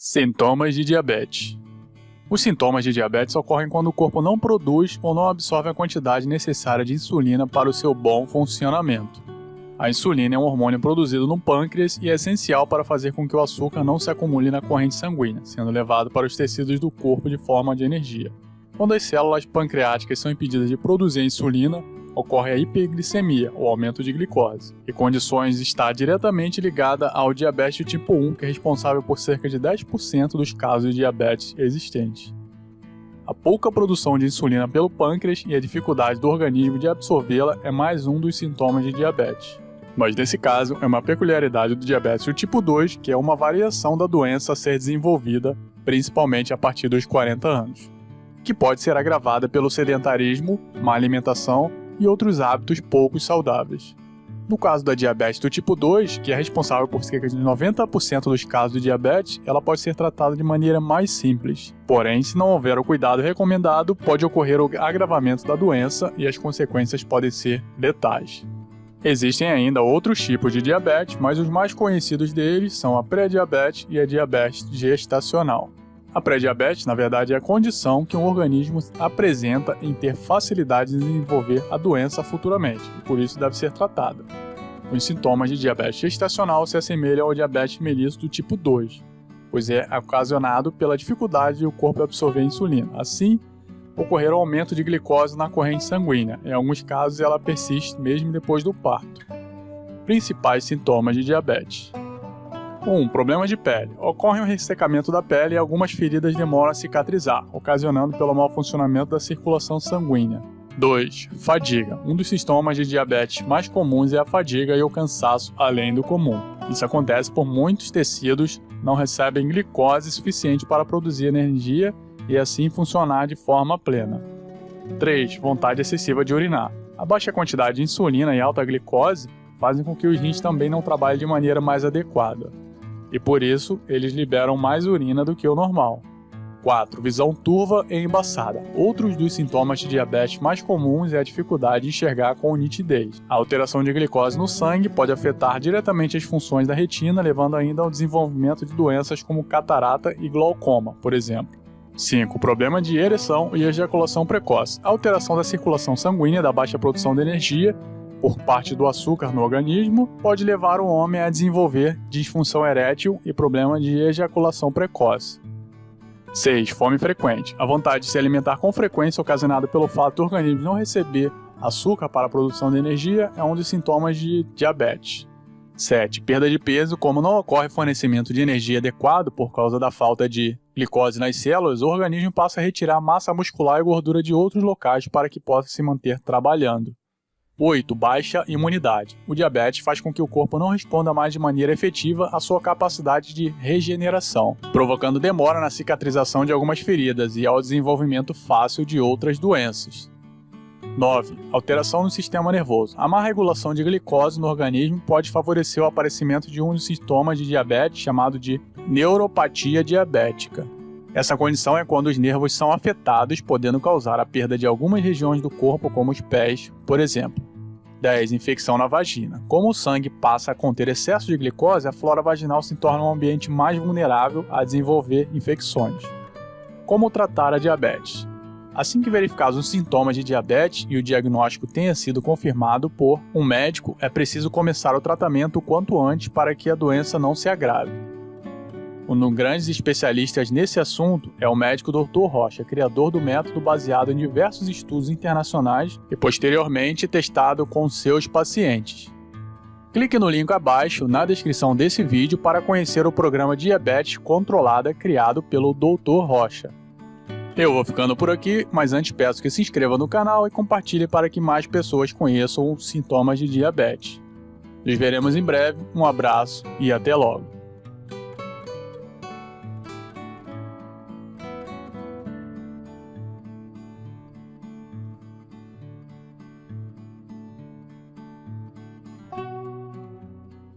Sintomas de diabetes. Os sintomas de diabetes ocorrem quando o corpo não produz ou não absorve a quantidade necessária de insulina para o seu bom funcionamento. A insulina é um hormônio produzido no pâncreas e é essencial para fazer com que o açúcar não se acumule na corrente sanguínea, sendo levado para os tecidos do corpo de forma de energia. Quando as células pancreáticas são impedidas de produzir a insulina, ocorre a hiperglicemia, ou aumento de glicose, e condições está diretamente ligada ao diabetes tipo 1, que é responsável por cerca de 10% dos casos de diabetes existentes. A pouca produção de insulina pelo pâncreas e a dificuldade do organismo de absorvê-la é mais um dos sintomas de diabetes. Mas nesse caso, é uma peculiaridade do diabetes do tipo 2, que é uma variação da doença a ser desenvolvida principalmente a partir dos 40 anos, que pode ser agravada pelo sedentarismo, má alimentação e outros hábitos pouco saudáveis. No caso da diabetes do tipo 2, que é responsável por cerca de 90% dos casos de diabetes, ela pode ser tratada de maneira mais simples. Porém, se não houver o cuidado recomendado, pode ocorrer o agravamento da doença e as consequências podem ser letais. Existem ainda outros tipos de diabetes, mas os mais conhecidos deles são a pré-diabetes e a diabetes gestacional. A pré-diabetes, na verdade, é a condição que um organismo apresenta em ter facilidade em desenvolver a doença futuramente, e por isso deve ser tratada. Os sintomas de diabetes gestacional se assemelham ao diabetes mellitus do tipo 2, pois é ocasionado pela dificuldade do corpo absorver a insulina. Assim, ocorrer o aumento de glicose na corrente sanguínea. Em alguns casos, ela persiste mesmo depois do parto. Principais sintomas de diabetes. 1. Problemas de pele. Ocorre um ressecamento da pele e algumas feridas demoram a cicatrizar, ocasionando pelo mau funcionamento da circulação sanguínea. 2. Fadiga. Um dos sintomas de diabetes mais comuns é a fadiga e o cansaço além do comum. Isso acontece por muitos tecidos não recebem glicose suficiente para produzir energia e assim funcionar de forma plena. 3. Vontade excessiva de urinar. A baixa quantidade de insulina e alta glicose fazem com que os rins também não trabalhem de maneira mais adequada, e por isso eles liberam mais urina do que o normal. 4. Visão turva e embaçada. Outros dos sintomas de diabetes mais comuns é a dificuldade de enxergar com nitidez. A alteração de glicose no sangue pode afetar diretamente as funções da retina, levando ainda ao desenvolvimento de doenças como catarata e glaucoma, por exemplo. 5. Problema de ereção e ejaculação precoce. A alteração da circulação sanguínea, da baixa produção de energia por parte do açúcar no organismo, pode levar o homem a desenvolver disfunção erétil e problema de ejaculação precoce. 6. Fome frequente. A vontade de se alimentar com frequência, ocasionada pelo fato do organismo não receber açúcar para a produção de energia, é um dos sintomas de diabetes. 7. Perda de peso. Como não ocorre fornecimento de energia adequado por causa da falta de glicose nas células, o organismo passa a retirar massa muscular e gordura de outros locais para que possa se manter trabalhando. 8. Baixa imunidade. O diabetes faz com que o corpo não responda mais de maneira efetiva à sua capacidade de regeneração, provocando demora na cicatrização de algumas feridas e ao desenvolvimento fácil de outras doenças. 9. Alteração no sistema nervoso. A má regulação de glicose no organismo pode favorecer o aparecimento de um dos sintomas de diabetes chamado de neuropatia diabética. Essa condição é quando os nervos são afetados, podendo causar a perda de algumas regiões do corpo, como os pés, por exemplo. 10. Infecção na vagina. Como o sangue passa a conter excesso de glicose, a flora vaginal se torna um ambiente mais vulnerável a desenvolver infecções. Como tratar a diabetes? Assim que verificados os sintomas de diabetes e o diagnóstico tenha sido confirmado por um médico, é preciso começar o tratamento o quanto antes para que a doença não se agrave. Um dos grandes especialistas nesse assunto é o médico Dr. Rocha, criador do método baseado em diversos estudos internacionais e posteriormente testado com seus pacientes. Clique no link abaixo na descrição desse vídeo para conhecer o programa Diabetes Controlada criado pelo Dr. Rocha. Eu vou ficando por aqui, mas antes peço que se inscreva no canal e compartilhe para que mais pessoas conheçam os sintomas de diabetes. Nos veremos em breve, um abraço e até logo!